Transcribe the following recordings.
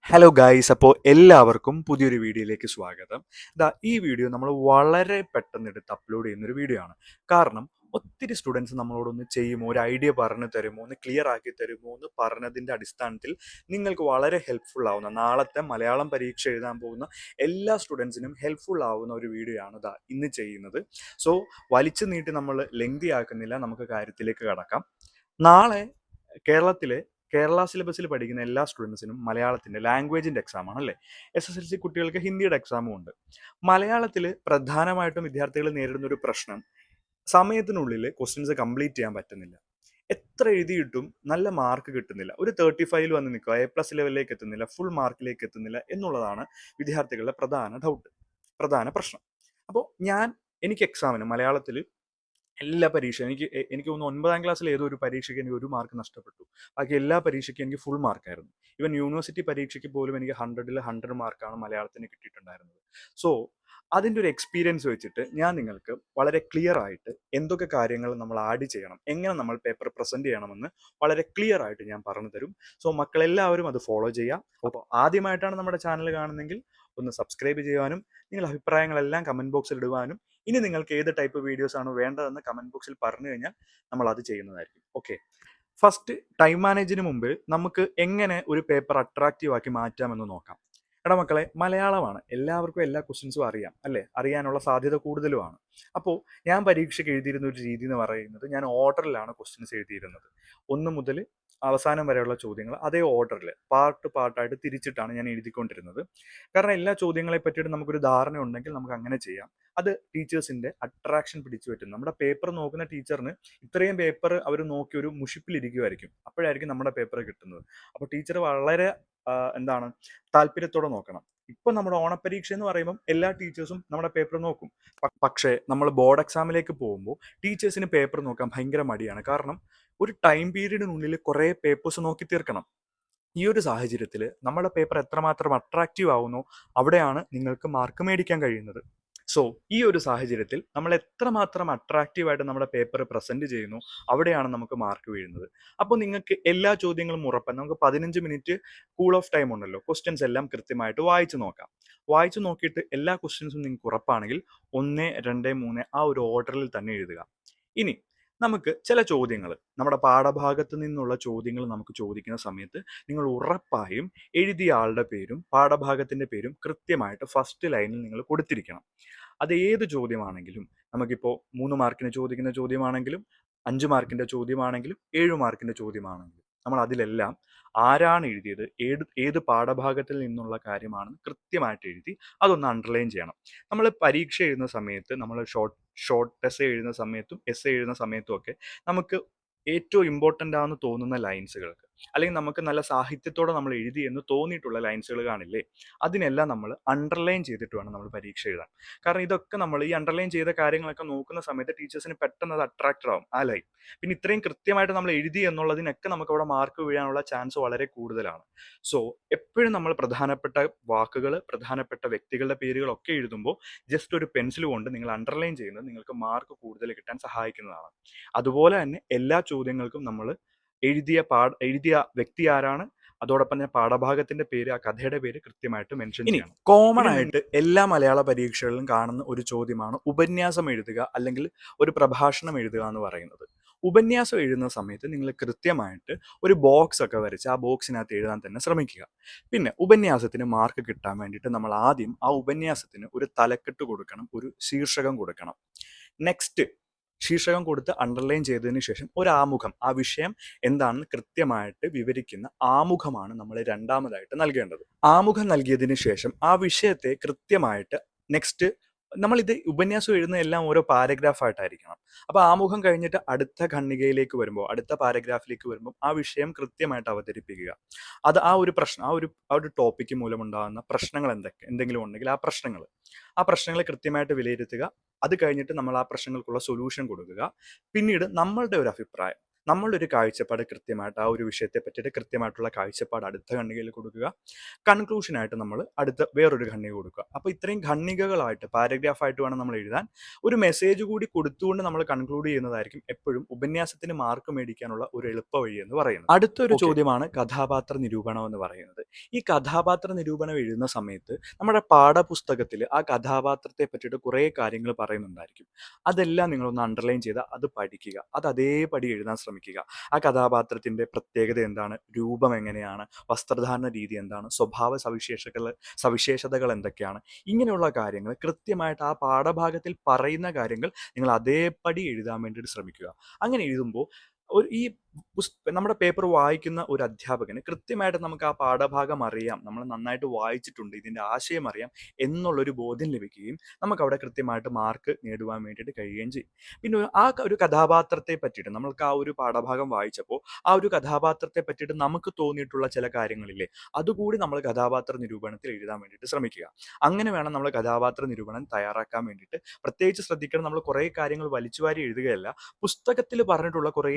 Hello guys, അപ്പോൾ എല്ലാവർക്കും പുതിയൊരു വീഡിയോയിലേക്ക് സ്വാഗതം. ഈ വീഡിയോ നമ്മൾ വളരെ പെട്ടെന്ന് എടുത്ത് അപ്ലോഡ് ചെയ്യുന്ന ഒരു വീഡിയോ ആണ്. കാരണം ഒത്തിരി സ്റ്റുഡൻസ് നമ്മളോടൊന്ന് ചെയ്യുമോ, ഒരു ഐഡിയ പറഞ്ഞു തരുമോ, ഒന്ന് ക്ലിയർ ആക്കി തരുമോ എന്ന് പറഞ്ഞതിൻ്റെ അടിസ്ഥാനത്തിൽ നിങ്ങൾക്ക് വളരെ ഹെൽപ്ഫുൾ ആവുന്ന, നാളത്തെ മലയാളം പരീക്ഷ എഴുതാൻ പോകുന്ന എല്ലാ സ്റ്റുഡൻസിനും ഹെൽപ്ഫുൾ ആവുന്ന ഒരു വീഡിയോ ആണ് ഇന്ന് ചെയ്യുന്നത്. സോ വലിച്ചു നീട്ടി നമ്മൾ ലെങ്തി ആക്കുന്നില്ല, നമുക്ക് കാര്യത്തിലേക്ക് കടക്കാം. നാളെ കേരളത്തിലെ കേരള സിലബസിൽ പഠിക്കുന്ന എല്ലാ സ്റ്റുഡൻസിനും മലയാളത്തിൻ്റെ ലാംഗ്വേജിൻ്റെ എക്സാം ആണ് അല്ലേ. SSLC കുട്ടികൾക്ക് ഹിന്ദിയുടെ എക്സാമും ഉണ്ട്. മലയാളത്തിൽ പ്രധാനമായിട്ടും വിദ്യാർത്ഥികൾ നേരിടുന്ന ഒരു പ്രശ്നം, സമയത്തിനുള്ളിൽ ക്വസ്റ്റ്യൻസ് കംപ്ലീറ്റ് ചെയ്യാൻ പറ്റുന്നില്ല. എത്ര എഴുതിയിട്ടും നല്ല മാർക്ക് കിട്ടുന്നില്ല. ഒരു 35 വന്ന് നിൽക്കുക, A+ ലെവലിലേക്ക് എത്തുന്നില്ല, ഫുൾ മാർക്കിലേക്ക് എത്തുന്നില്ല എന്നുള്ളതാണ് വിദ്യാർത്ഥികളുടെ പ്രധാന ഡൗട്ട്, പ്രധാന പ്രശ്നം. അപ്പോൾ എനിക്ക് എക്സാമിന് മലയാളത്തിൽ എല്ലാ പരീക്ഷയും എനിക്ക് തോന്നുന്നു 9ാം ക്ലാസ്സിൽ ഏതോ ഒരു പരീക്ഷയ്ക്ക് എനിക്ക് 1 മാർക്ക് നഷ്ടപ്പെട്ടു. ബാക്കി എല്ലാ പരീക്ഷയ്ക്കും എനിക്ക് ഫുൾ മാർക്കായിരുന്നു. ഈവൻ യൂണിവേഴ്സിറ്റി പരീക്ഷയ്ക്ക് പോലും എനിക്ക് 100ൽ 100 മാർക്കാണ് മലയാളത്തിന് കിട്ടിയിട്ടുണ്ടായിരുന്നത്. സോ അതിൻ്റെ ഒരു എക്സ്പീരിയൻസ് വെച്ചിട്ട് ഞാൻ നിങ്ങൾക്ക് വളരെ ക്ലിയർ ആയിട്ട് എന്തൊക്കെ കാര്യങ്ങൾ നമ്മൾ ആഡ് ചെയ്യണം, എങ്ങനെ നമ്മൾ പേപ്പർ പ്രസൻറ്റ് ചെയ്യണമെന്ന് വളരെ ക്ലിയർ ആയിട്ട് ഞാൻ പറഞ്ഞു തരും. സോ മക്കളെല്ലാവരും അത് ഫോളോ ചെയ്യുക. അപ്പോൾ ആദ്യമായിട്ടാണ് നമ്മുടെ ചാനൽ കാണുന്നതെങ്കിൽ ഒന്ന് സബ്സ്ക്രൈബ് ചെയ്യുവാനും നിങ്ങളുടെ അഭിപ്രായങ്ങളെല്ലാം കമൻറ്റ് ബോക്സിൽ ഇടുവാനും, ഇനി നിങ്ങൾക്ക് ഏത് ടൈപ്പ് വീഡിയോസ് ആണ് വേണ്ടതെന്ന് കമൻറ്റ് ബോക്സിൽ പറഞ്ഞു കഴിഞ്ഞാൽ നമ്മൾ അത് ചെയ്യുന്നതായിരിക്കും. ഓക്കെ, ഫസ്റ്റ് ടൈം മാനേജിന് മുമ്പ് നമുക്ക് എങ്ങനെ ഒരു പേപ്പർ അട്രാക്റ്റീവ് ആക്കി മാറ്റാമെന്ന് നോക്കാം. എടാ മക്കളെ, മലയാളമാണ്, എല്ലാവർക്കും എല്ലാ ക്വസ്റ്റ്യൻസും അറിയാം അല്ലേ, അറിയാനുള്ള സാധ്യത കൂടുതലുമാണ്. അപ്പോൾ ഞാൻ പരീക്ഷയ്ക്ക് എഴുതിയിരുന്ന ഒരു രീതി എന്ന് പറയുന്നത്, ഞാൻ ഓർഡറിലാണ് ക്വസ്റ്റ്യൻസ് എഴുതിയിരുന്നത്. 1 മുതൽ അവസാനം വരെയുള്ള ചോദ്യങ്ങൾ അതേ ഓർഡറിൽ പാർട്ടായിട്ട് തിരിച്ചിട്ടാണ് ഞാൻ എഴുതിക്കൊണ്ടിരുന്നത്. കാരണം എല്ലാ ചോദ്യങ്ങളെ പറ്റിയിട്ട് നമുക്കൊരു ധാരണ ഉണ്ടെങ്കിൽ നമുക്ക് അങ്ങനെ ചെയ്യാം. അത് ടീച്ചേഴ്സിൻ്റെ അട്രാക്ഷൻ പിടിച്ചു പറ്റും. നമ്മുടെ പേപ്പർ നോക്കുന്ന ടീച്ചറിന് ഇത്രയും പേപ്പർ അവർ നോക്കി ഒരു മുഷിപ്പിലിരിക്കുമായിരിക്കും, അപ്പോഴായിരിക്കും നമ്മുടെ പേപ്പർ കിട്ടുന്നത്. അപ്പോൾ ടീച്ചർ വളരെ എന്താണ് താല്പര്യത്തോടെ നോക്കണം. ഇപ്പൊ നമ്മുടെ ഓണപ്പരീക്ഷ എന്ന് പറയുമ്പോൾ എല്ലാ ടീച്ചേഴ്സും നമ്മുടെ പേപ്പർ നോക്കും. പക്ഷേ നമ്മൾ ബോർഡ് എക്സാമിലേക്ക് പോകുമ്പോൾ ടീച്ചേഴ്സിന് പേപ്പർ നോക്കാൻ ഭയങ്കര മടിയാണ്. കാരണം ഒരു ടൈം പീരീഡിനുള്ളിൽ കുറേ പേപ്പേഴ്സ് നോക്കി തീർക്കണം. ഈ ഒരു സാഹചര്യത്തിൽ നമ്മുടെ പേപ്പർ എത്രമാത്രം അട്രാക്റ്റീവ് ആവുന്നോ അവിടെയാണ് നിങ്ങൾക്ക് മാർക്ക് മേടിക്കാൻ കഴിയുന്നത്. സോ ഈ ഒരു സാഹചര്യത്തിൽ നമ്മൾ എത്രമാത്രം അട്രാക്റ്റീവായിട്ട് നമ്മുടെ പേപ്പർ പ്രസന്റ് ചെയ്യുന്നു അവിടെയാണ് നമുക്ക് മാർക്ക് വീഴുന്നത്. അപ്പോൾ നിങ്ങൾക്ക് എല്ലാ ചോദ്യങ്ങളും ഉറപ്പാണ്. നമുക്ക് 15 മിനിറ്റ് കൂൾ ഓഫ് ടൈം ഉണ്ടല്ലോ, ക്വസ്റ്റ്യൻസ് എല്ലാം കൃത്യമായിട്ട് വായിച്ചു നോക്കാം. വായിച്ചു നോക്കിയിട്ട് എല്ലാ ക്വസ്റ്റ്യൻസും നിങ്ങൾക്ക് ഉറപ്പാണെങ്കിൽ 1, 2, 3 ആ ഒരു ഓർഡറിൽ തന്നെ എഴുതുക. ഇനി നമുക്ക് ചില ചോദ്യങ്ങൾ, നമ്മുടെ പാഠഭാഗത്ത് നിന്നുള്ള ചോദ്യങ്ങൾ നമുക്ക് ചോദിക്കുന്ന സമയത്ത് നിങ്ങൾ ഉറപ്പായും എഴുതിയ ആളുടെ പേരും പാഠഭാഗത്തിൻ്റെ പേരും കൃത്യമായിട്ട് ഫസ്റ്റ് ലൈനിൽ നിങ്ങൾ കൊടുത്തിരിക്കണം. അത് ഏത് ചോദ്യമാണെങ്കിലും, നമുക്കിപ്പോൾ 3 മാർക്കിന് ചോദിക്കുന്ന ചോദ്യമാണെങ്കിലും 5 മാർക്കിൻ്റെ ചോദ്യമാണെങ്കിലും 7 മാർക്കിൻ്റെ ചോദ്യമാണെങ്കിലും നമ്മൾ അതിലെല്ലാം ആരാണ് എഴുതിയത്, ഏത് പാഠഭാഗത്തിൽ നിന്നുള്ള കാര്യമാണെന്ന് കൃത്യമായിട്ട് എഴുതി അതൊന്ന് അണ്ടർലൈൻ ചെയ്യണം. നമ്മൾ പരീക്ഷ എഴുതുന്ന സമയത്ത്, നമ്മൾ ഷോർട്ട് എസ്സേ എഴുതുന്ന സമയത്തും എസ്സേ എഴുതുന്ന സമയത്തും ഒക്കെ നമുക്ക് ഏറ്റവും ഇമ്പോർട്ടൻ്റ് ആണെന്ന് തോന്നുന്ന ലൈൻസുകൾക്ക്, അല്ലെങ്കിൽ നമുക്ക് നല്ല സാഹിത്യത്തോടെ നമ്മൾ എഴുതി എന്ന് തോന്നിയിട്ടുള്ള ലൈൻസുകൾ കാണില്ലേ, അതിനെല്ലാം നമ്മൾ അണ്ടർലൈൻ ചെയ്തിട്ട് വേണം നമ്മൾ പരീക്ഷ എഴുതാൻ. കാരണം ഇതൊക്കെ നമ്മൾ ഈ അണ്ടർലൈൻ ചെയ്ത കാര്യങ്ങളൊക്കെ നോക്കുന്ന സമയത്ത് ടീച്ചേഴ്സിന് പെട്ടെന്ന് അത് അട്രാക്റ്റഡ് ആവും ആ ലൈൻ. പിന്നെ ഇത്രയും കൃത്യമായിട്ട് നമ്മൾ എഴുതി എന്നുള്ളതിനൊക്കെ നമുക്ക് അവിടെ മാർക്ക് വീഴാനുള്ള ചാൻസ് വളരെ കൂടുതലാണ്. സോ എപ്പോഴും നമ്മൾ പ്രധാനപ്പെട്ട വാക്കുകൾ, പ്രധാനപ്പെട്ട വ്യക്തികളുടെ പേരുകളൊക്കെ എഴുതുമ്പോൾ ജസ്റ്റ് ഒരു പെൻസിൽ കൊണ്ട് നിങ്ങൾ അണ്ടർലൈൻ ചെയ്യുന്നത് നിങ്ങൾക്ക് മാർക്ക് കൂടുതൽ കിട്ടാൻ സഹായിക്കുന്നതാണ്. അതുപോലെ തന്നെ എല്ലാ ചോദ്യങ്ങൾക്കും നമ്മൾ എഴുതിയ വ്യക്തി ആരാണ്, അതോടൊപ്പം തന്നെ പാഠഭാഗത്തിന്റെ പേര്, ആ കഥയുടെ പേര് കൃത്യമായിട്ട് മെൻഷൻ ചെയ്യണം. കോമൺ ആയിട്ട് എല്ലാ മലയാള പരീക്ഷകളിലും കാണുന്ന ഒരു ചോദ്യമാണ് ഉപന്യാസം എഴുതുക അല്ലെങ്കിൽ ഒരു പ്രഭാഷണം എഴുതുക എന്ന് പറയുന്നത്. ഉപന്യാസം എഴുതുന്ന സമയത്ത് നിങ്ങൾ കൃത്യമായിട്ട് ഒരു ബോക്സ് ഒക്കെ വരച്ച് ആ ബോക്സിനകത്ത് എഴുതാൻ തന്നെ ശ്രമിക്കുക. പിന്നെ ഉപന്യാസത്തിന് മാർക്ക് കിട്ടാൻ വേണ്ടിയിട്ട് നമ്മൾ ആദ്യം ആ ഉപന്യാസത്തിന് ഒരു തലക്കെട്ട് കൊടുക്കണം, ഒരു ശീർഷകം കൊടുക്കണം. നെക്സ്റ്റ് ശീർഷകം കൊടുത്ത് അണ്ടർലൈൻ ചെയ്തതിന് ശേഷം ഒരു ആമുഖം, ആ വിഷയം എന്താണെന്ന് കൃത്യമായിട്ട് വിവരിക്കുന്ന ആമുഖമാണ് നമ്മൾ രണ്ടാമതായിട്ട് നൽകേണ്ടത്. ആമുഖം നൽകിയതിന് ശേഷം ആ വിഷയത്തെ കൃത്യമായിട്ട് നെക്സ്റ്റ്, നമ്മളിത് ഉപന്യാസം എഴുതുന്ന എല്ലാം ഓരോ പാരഗ്രാഫായിട്ടായിരിക്കണം. അപ്പോൾ ആമുഖം കഴിഞ്ഞിട്ട് അടുത്ത ഖണ്ഡികയിലേക്ക് വരുമ്പോൾ, അടുത്ത പാരഗ്രാഫിലേക്ക് വരുമ്പോൾ ആ വിഷയം കൃത്യമായിട്ട് അവതരിപ്പിക്കുക. അത് ആ ഒരു പ്രശ്നം, ആ ഒരു ടോപ്പിക്ക് മൂലമുണ്ടാകുന്ന പ്രശ്നങ്ങൾ എന്തെങ്കിലും ഉണ്ടെങ്കിൽ ആ പ്രശ്നങ്ങൾ കൃത്യമായിട്ട് വിലയിരുത്തുക. അത് കഴിഞ്ഞിട്ട് നമ്മൾ ആ പ്രശ്നങ്ങൾക്കുള്ള സൊല്യൂഷൻ കൊടുക്കുക. പിന്നീട് നമ്മളുടെ ഒരു അഭിപ്രായം, നമ്മളൊരു കാഴ്ചപ്പാട് കൃത്യമായിട്ട് ആ ഒരു വിഷയത്തെ പറ്റിയിട്ട് കൃത്യമായിട്ടുള്ള കാഴ്ചപ്പാട് അടുത്ത ഖണ്ഡികയിൽ കൊടുക്കുക. കൺക്ലൂഷനായിട്ട് നമ്മൾ അടുത്ത വേറൊരു ഖണ്ഡിക കൊടുക്കുക. അപ്പോൾ ഇത്രയും ഖണ്ഡികകളായിട്ട് പാരഗ്രാഫായിട്ട് വേണം നമ്മൾ എഴുതാൻ. ഒരു മെസ്സേജ് കൂടി കൊടുത്തുകൊണ്ട് നമ്മൾ കൺക്ലൂഡ് ചെയ്യുന്നതായിരിക്കും എപ്പോഴും ഉപന്യാസത്തിന് മാർക്ക് മേടിക്കാനുള്ള ഒരു എളുപ്പ വഴി എന്ന് പറയുന്നത്. അടുത്തൊരു ചോദ്യമാണ് കഥാപാത്ര നിരൂപണം എന്ന് പറയുന്നത്. ഈ കഥാപാത്ര നിരൂപണം എഴുതുന്ന സമയത്ത് നമ്മുടെ പാഠപുസ്തകത്തിൽ ആ കഥാപാത്രത്തെ പറ്റിയിട്ട് കുറേ കാര്യങ്ങൾ പറയുന്നുണ്ടായിരിക്കും. അതെല്ലാം നിങ്ങളൊന്ന് അണ്ടർലൈൻ ചെയ്ത് അത് പഠിക്കുക. അത് അതേപടി എഴുതാൻ ശ്രമിക്കുക. ആ കഥാപാത്രത്തിന്റെ പ്രത്യേകത എന്താണ്, രൂപം എങ്ങനെയാണ്, വസ്ത്രധാരണ രീതി എന്താണ്, സ്വഭാവ സവിശേഷതകൾ എന്തൊക്കെയാണ്, ഇങ്ങനെയുള്ള കാര്യങ്ങൾ കൃത്യമായിട്ട് ആ പാഠഭാഗത്തിൽ പറയുന്ന കാര്യങ്ങൾ നിങ്ങൾ അതേപടി എഴുതാൻ വേണ്ടിയിട്ട് ശ്രമിക്കുക. അങ്ങനെ എഴുതുമ്പോൾ ഈ നമ്മുടെ പേപ്പർ വായിക്കുന്ന ഒരു അധ്യാപകന് കൃത്യമായിട്ട് നമുക്ക് ആ പാഠഭാഗം അറിയാം, നമ്മൾ നന്നായിട്ട് വായിച്ചിട്ടുണ്ട്, ഇതിന്റെ ആശയം അറിയാം എന്നുള്ളൊരു ബോധ്യം ലഭിക്കുകയും നമുക്ക് അവിടെ കൃത്യമായിട്ട് മാർക്ക് നേടുവാൻ വേണ്ടിയിട്ട് കഴിയുകയും ചെയ്യും. പിന്നെ ആ ഒരു കഥാപാത്രത്തെ പറ്റിയിട്ട് നമ്മൾക്ക് ആ ഒരു പാഠഭാഗം വായിച്ചപ്പോൾ ആ ഒരു കഥാപാത്രത്തെ പറ്റിയിട്ട് നമുക്ക് തോന്നിയിട്ടുള്ള ചില കാര്യങ്ങളില്ലേ, അതുകൂടി നമ്മൾ കഥാപാത്ര നിരൂപണത്തിൽ എഴുതാൻ വേണ്ടിയിട്ട് ശ്രമിക്കുക. അങ്ങനെ വേണം നമ്മൾ കഥാപാത്ര നിരൂപണം തയ്യാറാക്കാൻ വേണ്ടിയിട്ട്. പ്രത്യേകിച്ച് ശ്രദ്ധിക്കണം, നമ്മൾ കുറേ കാര്യങ്ങൾ വലിച്ചുവാരി എഴുതുകയല്ല. പുസ്തകത്തിൽ പറഞ്ഞിട്ടുള്ള കുറേ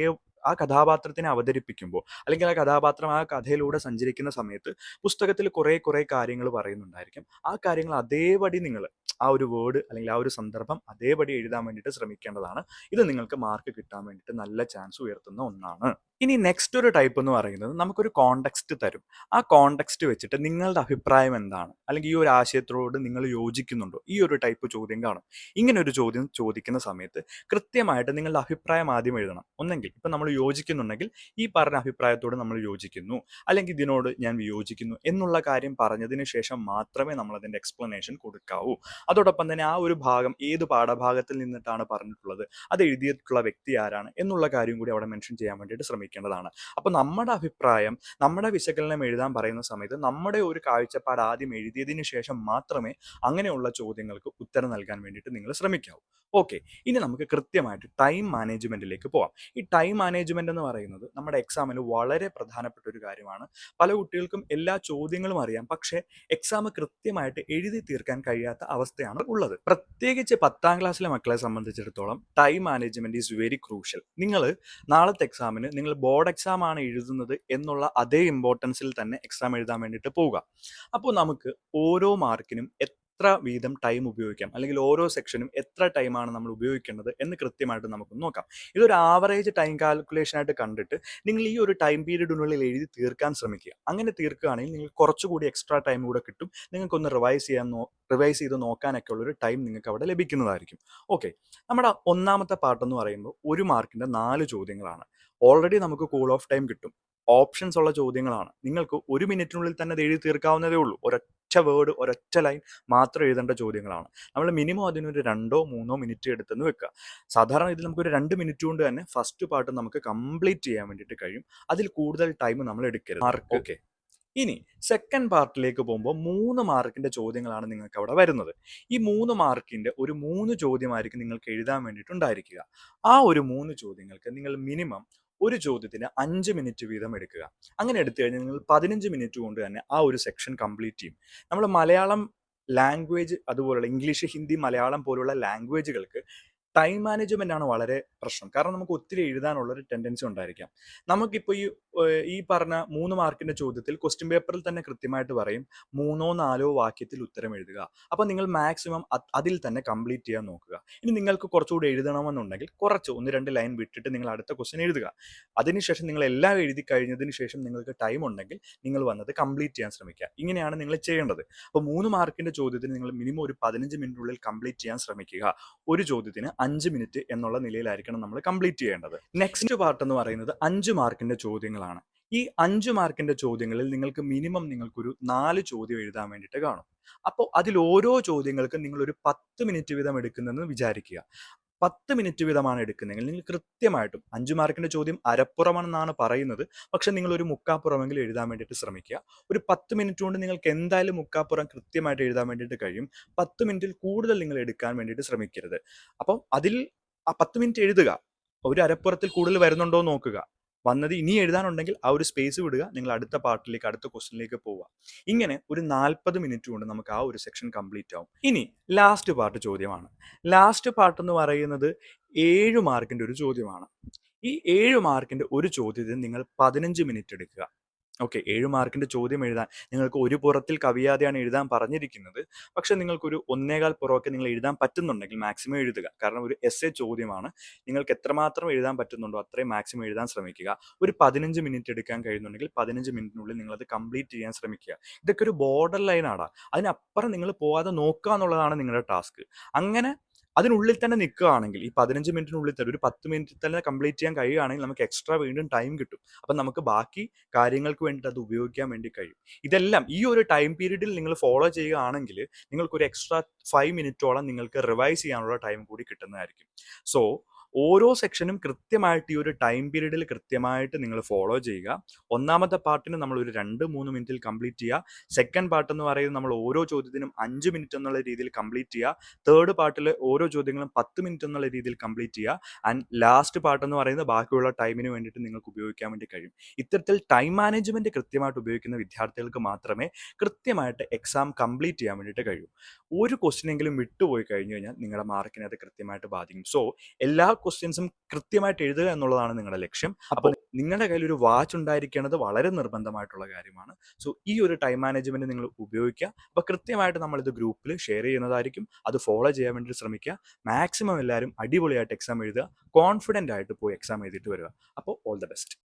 ആ കഥാപാത്രത്തിനെ അവതരിപ്പിക്കുമ്പോൾ അല്ലെങ്കിൽ ആ കഥാപാത്രം ആ കഥയിലൂടെ സഞ്ചരിക്കുന്ന സമയത്ത് പുസ്തകത്തിൽ കുറേ കാര്യങ്ങൾ പറയുന്നുണ്ടായിരിക്കും. ആ കാര്യങ്ങൾ അതേപടി നിങ്ങൾ ആ ഒരു വേർഡ് അല്ലെങ്കിൽ ആ ഒരു സന്ദർഭം അതേപടി എഴുതാൻ വേണ്ടിയിട്ട് ശ്രമിക്കേണ്ടതാണ്. ഇത് നിങ്ങൾക്ക് മാർക്ക് കിട്ടാൻ വേണ്ടിയിട്ട് നല്ല ചാൻസ് ഉയർത്തുന്ന ഒന്നാണ്. ഇനി നെക്സ്റ്റ് ഒരു ടൈപ്പ് എന്ന് പറയുന്നത് നമുക്കൊരു കോണ്ടെക്സ്റ്റ് തരും. ആ കോണ്ടെക്സ്റ്റ് വെച്ചിട്ട് നിങ്ങളുടെ അഭിപ്രായം എന്താണ്, അല്ലെങ്കിൽ ഈ ഒരു ആശയത്തോട് നിങ്ങൾ യോജിക്കുന്നുണ്ടോ, ഈ ഒരു ടൈപ്പ് ചോദ്യം കാണും. ഇങ്ങനെ ഒരു ചോദ്യം ചോദിക്കുന്ന സമയത്ത് കൃത്യമായിട്ട് നിങ്ങളുടെ അഭിപ്രായം ആദ്യം എഴുതണം. ഒന്നെങ്കിൽ ഇപ്പം നമ്മൾ യോജിക്കുന്നുണ്ടെങ്കിൽ ഈ പറഞ്ഞ അഭിപ്രായത്തോട് നമ്മൾ യോജിക്കുന്നു, അല്ലെങ്കിൽ ഇതിനോട് ഞാൻ വിയോജിക്കുന്നു എന്നുള്ള കാര്യം പറഞ്ഞതിന് ശേഷം മാത്രമേ നമ്മൾ അതിൻ്റെ എക്സ്പ്ലനേഷൻ കൊടുക്കാവൂ. അതോടൊപ്പം തന്നെ ആ ഒരു ഭാഗം ഏത് പാഠഭാഗത്തിൽ നിന്നിട്ടാണ് പറഞ്ഞിട്ടുള്ളത്, അത് എഴുതിയിട്ടുള്ള വ്യക്തി ആരാണ് എന്നുള്ള കാര്യം കൂടി അവിടെ മെൻഷൻ ചെയ്യാൻ വേണ്ടിയിട്ട് ശ്രമിക്കേണ്ടതാണ്. അപ്പോൾ നമ്മുടെ അഭിപ്രായം, നമ്മുടെ വിശകലനം എഴുതാൻ പറയുന്ന സമയത്ത് നമ്മുടെ ഒരു കാഴ്ചപ്പാട് ആദ്യം എഴുതിയതിന് ശേഷം മാത്രമേ അങ്ങനെയുള്ള ചോദ്യങ്ങൾക്ക് ഉത്തരം നൽകാൻ വേണ്ടിയിട്ട് നിങ്ങൾ ശ്രമിക്കാവൂ. ഓക്കെ, ഇനി നമുക്ക് കൃത്യമായിട്ട് ടൈം മാനേജ്മെന്റിലേക്ക് പോവാം. ഈ ടൈം മാനേജ്മെന്റ് എന്ന് പറയുന്നത് നമ്മുടെ എക്സാമിന് വളരെ പ്രധാനപ്പെട്ട ഒരു കാര്യമാണ്. പല കുട്ടികൾക്കും എല്ലാ ചോദ്യങ്ങളും അറിയാം, പക്ഷേ എക്സാം കൃത്യമായിട്ട് എഴുതി തീർക്കാൻ കഴിയാത്ത അവസ്ഥയാണ് ഉള്ളത്. പ്രത്യേകിച്ച് 10ാം ക്ലാസ്സിലെ മക്കളെ സംബന്ധിച്ചിടത്തോളം time management is very crucial. നിങ്ങൾ നാളത്തെ എക്സാമിന് നിങ്ങൾ ബോർഡ് എക്സാം ആണ് എഴുതുന്നത് എന്നുള്ള അതേ ഇമ്പോർട്ടൻസിൽ തന്നെ എക്സാം എഴുതാൻ വേണ്ടിയിട്ട് പോവുക. അപ്പോൾ നമുക്ക് ഓരോ മാർക്കിനും എത്ര വീതം ടൈം ഉപയോഗിക്കാം, അല്ലെങ്കിൽ ഓരോ സെക്ഷനും എത്ര ടൈമാണ് നമ്മൾ ഉപയോഗിക്കേണ്ടത് എന്ന് കൃത്യമായിട്ട് നമുക്ക് നോക്കാം. ഇതൊരു ആവറേജ് ടൈം കാൽക്കുലേഷൻ ആയിട്ട് കണ്ടിട്ട് നിങ്ങൾ ഈ ഒരു ടൈം പീരീഡിനുള്ളിൽ എഴുതി തീർക്കാൻ ശ്രമിക്കുക. അങ്ങനെ തീർക്കുകയാണെങ്കിൽ നിങ്ങൾക്ക് കുറച്ചുകൂടി എക്സ്ട്രാ ടൈം കൂടെ കിട്ടും. നിങ്ങൾക്കൊന്ന് റിവൈസ് ചെയ്ത് നോക്കാനൊക്കെ ഉള്ളൊരു ടൈം നിങ്ങൾക്ക് അവിടെ ലഭിക്കുന്നതായിരിക്കും. ഓക്കെ, നമ്മുടെ ഒന്നാമത്തെ പാർട്ടെന്ന് പറയുമ്പോൾ 1 മാർക്കിൻ്റെ 4 ചോദ്യങ്ങളാണ്. ഓൾറെഡി നമുക്ക് കൂൾ ഓഫ് ടൈം കിട്ടും. ഓപ്ഷൻസ് ഉള്ള ചോദ്യങ്ങളാണ്. നിങ്ങൾക്ക് 1 മിനിറ്റിനുള്ളിൽ തന്നെ അത് എഴുതി തീർക്കാവുന്നതേ ഉള്ളൂ. ഒരൊറ്റ വേർഡ്, ഒരൊറ്റ ലൈൻ മാത്രം എഴുതേണ്ട ചോദ്യങ്ങളാണ്. നമ്മൾ മിനിമം അതിനൊരു 2-3 മിനിറ്റ് എടുത്തെന്ന് വെക്കുക. സാധാരണ ഇതിൽ നമുക്കൊരു 2 മിനിറ്റ് കൊണ്ട് തന്നെ ഫസ്റ്റ് പാർട്ട് നമുക്ക് കംപ്ലീറ്റ് ചെയ്യാൻ വേണ്ടിയിട്ട് കഴിയും. അതിൽ കൂടുതൽ ടൈം നമ്മൾ എടുക്കരുത്. Mark okay. ഇനി സെക്കൻഡ് പാർട്ടിലേക്ക് പോകുമ്പോൾ 3 മാർക്കിന്റെ ചോദ്യങ്ങളാണ് നിങ്ങൾക്ക് അവിടെ വരുന്നത്. ഈ 3 മാർക്കിന്റെ ഒരു 3 ചോദ്യമായിരിക്കും നിങ്ങൾക്ക് എഴുതാൻ വേണ്ടിയിട്ടുണ്ടായിരിക്കുക. ആ ഒരു 3 ചോദ്യങ്ങൾക്ക് നിങ്ങൾ മിനിമം ഒരു ചോദ്യത്തിന് 5 മിനിറ്റ് വീതം എടുക്കുക. അങ്ങനെ എടുത്തു കഴിഞ്ഞാൽ നിങ്ങൾ 15 മിനിറ്റ് കൊണ്ട് തന്നെ ആ ഒരു സെക്ഷൻ കംപ്ലീറ്റ് ചെയ്യും. നമ്മൾ മലയാളം ലാംഗ്വേജ്, അതുപോലുള്ള ഇംഗ്ലീഷ്, ഹിന്ദി, മലയാളം പോലുള്ള ലാംഗ്വേജുകൾക്ക് ടൈം മാനേജ്മെന്റ് ആണ് വളരെ പ്രശ്നം. കാരണം നമുക്ക് ഒത്തിരി എഴുതാനുള്ളൊരു ടെൻഡൻസി ഉണ്ടായിരിക്കാം. നമുക്കിപ്പോൾ ഈ പറഞ്ഞ 3 മാർക്കിന്റെ ചോദ്യത്തിൽ ക്വസ്റ്റ്യൻ പേപ്പറിൽ തന്നെ കൃത്യമായിട്ട് പറയും 3-4 വാക്യത്തിൽ ഉത്തരം എഴുതുക. അപ്പോൾ നിങ്ങൾ മാക്സിമം അതിൽ തന്നെ കംപ്ലീറ്റ് ചെയ്യാൻ നോക്കുക. ഇനി നിങ്ങൾക്ക് കുറച്ചുകൂടി എഴുതണമെന്നുണ്ടെങ്കിൽ കുറച്ച് 1-2 ലൈൻ വിട്ടിട്ട് നിങ്ങൾ അടുത്ത ക്വസ്റ്റ്യൻ എഴുതുക. അതിനുശേഷം നിങ്ങൾ എല്ലാം എഴുതി കഴിഞ്ഞതിന് ശേഷം നിങ്ങൾക്ക് ടൈം ഉണ്ടെങ്കിൽ നിങ്ങൾ വന്നത് കംപ്ലീറ്റ് ചെയ്യാൻ ശ്രമിക്കുക. ഇങ്ങനെയാണ് നിങ്ങൾ ചെയ്യേണ്ടത്. അപ്പോൾ 3 മാർക്കിന്റെ ചോദ്യത്തിന് നിങ്ങൾ മിനിമം ഒരു 15 മിനിറ്റിനുള്ളിൽ കംപ്ലീറ്റ് ചെയ്യാൻ ശ്രമിക്കുക. ഒരു ചോദ്യത്തിന് 5 മിനിറ്റ് എന്നുള്ള നിലയിലായിരിക്കണം നമ്മൾ കംപ്ലീറ്റ് ചെയ്യേണ്ടത്. നെക്സ്റ്റ് പാർട്ട് എന്ന് പറയുന്നത് 5 മാർക്കിന്റെ ചോദ്യങ്ങളാണ്. ഈ 5 മാർക്കിന്റെ ചോദ്യങ്ങളിൽ നിങ്ങൾക്ക് മിനിമം നിങ്ങൾക്കൊരു 4 ചോദ്യം എഴുതാൻ വേണ്ടിയിട്ട് കാണും. അപ്പോൾ അതിൽ ഓരോ ചോദ്യങ്ങൾക്കും നിങ്ങളൊരു 10 മിനിറ്റ് വീതം എടുക്കുന്നതെന്ന് വിചാരിക്കുക. 10 മിനിറ്റ് വീതമാണ് എടുക്കുന്നതെങ്കിൽ നിങ്ങൾ കൃത്യമായിട്ടും 5 മാർക്കിന്റെ ചോദ്യം അരപ്പുറമാണെന്നാണ് പറയുന്നത്. പക്ഷെ നിങ്ങൾ ഒരു മുക്കാപ്പുറമെങ്കിലും എഴുതാൻ വേണ്ടിയിട്ട് ശ്രമിക്കുക. ഒരു 10 മിനിറ്റ് കൊണ്ട് നിങ്ങൾക്ക് എന്തായാലും മുക്കാപ്പുറം കൃത്യമായിട്ട് എഴുതാൻ വേണ്ടിയിട്ട് കഴിയും. 10 മിനിറ്റിൽ കൂടുതൽ നിങ്ങൾ എടുക്കാൻ വേണ്ടിയിട്ട് ശ്രമിക്കരുത്. അപ്പം അതിൽ ആ 10 മിനിറ്റ് എഴുതുക. ഒരു അരപ്പുറത്തിൽ കൂടുതൽ വരുന്നുണ്ടോ എന്ന് നോക്കുക. വന്നത് ഇനി എഴുതാനുണ്ടെങ്കിൽ ആ ഒരു സ്പേസ് വിടുക. നിങ്ങൾ അടുത്ത പാർട്ടിലേക്ക്, അടുത്ത ക്വസ്റ്റ്യനിലേക്ക് പോവുക. ഇങ്ങനെ ഒരു 40 മിനിറ്റ് കൊണ്ട് നമുക്ക് ആ ഒരു സെക്ഷൻ കംപ്ലീറ്റ് ആവും. ഇനി ലാസ്റ്റ് പാർട്ട് ചോദ്യമാണ്. ലാസ്റ്റ് പാർട്ട് എന്ന് പറയുന്നത് 7 മാർക്കിന്റെ ഒരു ചോദ്യമാണ്. ഈ 7 മാർക്കിന്റെ ഒരു ചോദ്യത്തിന് നിങ്ങൾ 15 മിനിറ്റ് എടുക്കുക. ഓക്കെ, 7 മാർക്കിന്റെ ചോദ്യം എഴുതാൻ നിങ്ങൾക്ക് ഒരു പുറത്തിൽ കവിയാതെയാണ് എഴുതാൻ പറഞ്ഞിരിക്കുന്നത്. പക്ഷെ നിങ്ങൾക്കൊരു 1.25 പുറമൊക്കെ നിങ്ങൾ എഴുതാൻ പറ്റുന്നുണ്ടെങ്കിൽ മാക്സിമം എഴുതുക. കാരണം ഒരു എസ്സേ ചോദ്യമാണ്. നിങ്ങൾക്ക് എത്രമാത്രം എഴുതാൻ പറ്റുന്നുണ്ടോ അത്രയും മാക്സിമം എഴുതാൻ ശ്രമിക്കുക. ഒരു 15 മിനിറ്റ് എടുക്കാൻ കഴിയുന്നുണ്ടെങ്കിൽ 15 മിനിറ്റിനുള്ളിൽ നിങ്ങളത് കംപ്ലീറ്റ് ചെയ്യാൻ ശ്രമിക്കുക. ഇതൊക്കെ ഒരു ബോർഡർ ലൈനാടാ. അതിനപ്പുറം നിങ്ങൾ പോവാതെ നോക്കുക എന്നുള്ളതാണ് നിങ്ങളുടെ ടാസ്ക്. അങ്ങനെ അതിനുള്ളിൽ തന്നെ നിൽക്കുകയാണെങ്കിൽ ഈ 15 മിനിറ്റിനുള്ളിൽ തന്നെ ഒരു 10 മിനിറ്റിൽ തന്നെ കംപ്ലീറ്റ് ചെയ്യാൻ കഴിയുകയാണെങ്കിൽ നമുക്ക് എക്സ്ട്രാ വീണ്ടും ടൈം കിട്ടും. അപ്പം നമുക്ക് ബാക്കി കാര്യങ്ങൾക്ക് വേണ്ടിയിട്ട് അത് ഉപയോഗിക്കാൻ വേണ്ടി കഴിയും. ഇതെല്ലാം ഈ ഒരു ടൈം പീരീഡിൽ നിങ്ങൾ ഫോളോ ചെയ്യുകയാണെങ്കിൽ നിങ്ങൾക്കൊരു എക്സ്ട്രാ 5 മിനിറ്റോളം നിങ്ങൾക്ക് റിവൈസ് ചെയ്യാനുള്ള ടൈം കൂടി കിട്ടുന്നതായിരിക്കും. സോ ഓരോ സെക്ഷനും കൃത്യമായിട്ട് ഈ ഒരു ടൈം പീരീഡിൽ കൃത്യമായിട്ട് നിങ്ങൾ ഫോളോ ചെയ്യുക. ഒന്നാമത്തെ പാർട്ടിന് നമ്മൾ ഒരു 2-3 മിനിറ്റിൽ കംപ്ലീറ്റ് ചെയ്യുക. സെക്കൻഡ് പാർട്ട് എന്ന് പറയുന്നത് നമ്മൾ ഓരോ ചോദ്യത്തിനും 5 മിനിറ്റ് എന്നുള്ള രീതിയിൽ കംപ്ലീറ്റ് ചെയ്യുക. തേർഡ് പാർട്ടിൽ ഓരോ ചോദ്യങ്ങളും 10 മിനിറ്റ് എന്നുള്ള രീതിയിൽ കംപ്ലീറ്റ് ചെയ്യുക. ആൻഡ് ലാസ്റ്റ് പാർട്ട് എന്ന് പറയുന്നത് ബാക്കിയുള്ള ടൈമിന് വേണ്ടിയിട്ട് നിങ്ങൾക്ക് ഉപയോഗിക്കാൻ വേണ്ടി കഴിയും. ഇത്തരത്തിൽ ടൈം മാനേജ്മെന്റ് കൃത്യമായിട്ട് ഉപയോഗിക്കുന്ന വിദ്യാർത്ഥികൾക്ക് മാത്രമേ കൃത്യമായിട്ട് എക്സാം കംപ്ലീറ്റ് ചെയ്യാൻ വേണ്ടിയിട്ട് കഴിയൂ. ഒരു ക്വസ്റ്റ്യനെങ്കിലും വിട്ടുപോയി കഴിഞ്ഞു കഴിഞ്ഞാൽ നിങ്ങളുടെ മാർക്കിനെ അത് കൃത്യമായിട്ട് ബാധിക്കും. സോ എല്ലാ ക്വസ്റ്റ്യൻസും കൃത്യമായിട്ട് എഴുതുക എന്നുള്ളതാണ് നിങ്ങളുടെ ലക്ഷ്യം. അപ്പോൾ നിങ്ങളുടെ കയ്യിൽ ഒരു വാച്ച് ഉണ്ടായിരിക്കേണ്ടത് വളരെ നിർബന്ധമായിട്ടുള്ള കാര്യമാണ്. സോ ഈ ഒരു ടൈം മാനേജ്മെന്റ് നിങ്ങൾ ഉപയോഗിക്കുക. അപ്പോൾ കൃത്യമായിട്ട് നമ്മളിത് ഗ്രൂപ്പിൽ ഷെയർ ചെയ്യുന്നതായിരിക്കും. അത് ഫോളോ ചെയ്യാൻ വേണ്ടി ശ്രമിക്കുക. മാക്സിമം എല്ലാവരും അടിപൊളിയായിട്ട് എക്സാം എഴുതുക. കോൺഫിഡൻ്റ് ആയിട്ട് പോയി എക്സാം എഴുതിയിട്ട് വരിക. അപ്പോൾ ഓൾ ദ ബെസ്റ്റ്.